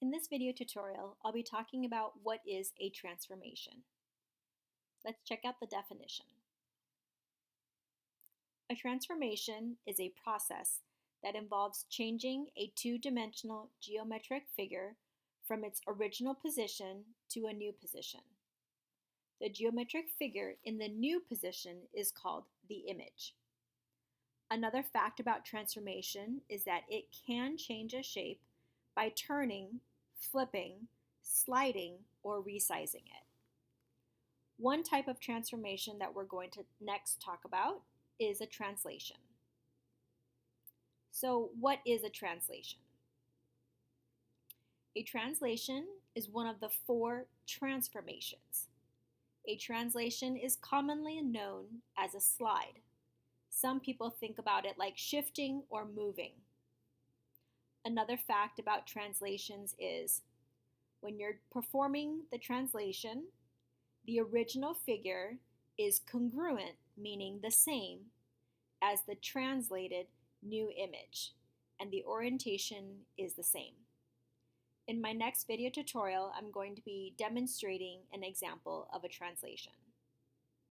In this video tutorial, I'll be talking about what is a transformation. Let's check out the definition. A transformation is a process that involves changing a two-dimensional geometric figure from its original position to a new position. The geometric figure in the new position is called the image. Another fact about transformation is that it can change a shape by turning, flipping, sliding, or resizing it. One type of transformation that we're going to next talk about is a translation. So, what is a translation? A translation is one of the four transformations. A translation is commonly known as a slide. Some people think about it like shifting or moving. Another fact about translations is when you're performing the translation, the original figure is congruent, meaning the same, as the translated new image, and the orientation is the same. In my next video tutorial, I'm going to be demonstrating an example of a translation.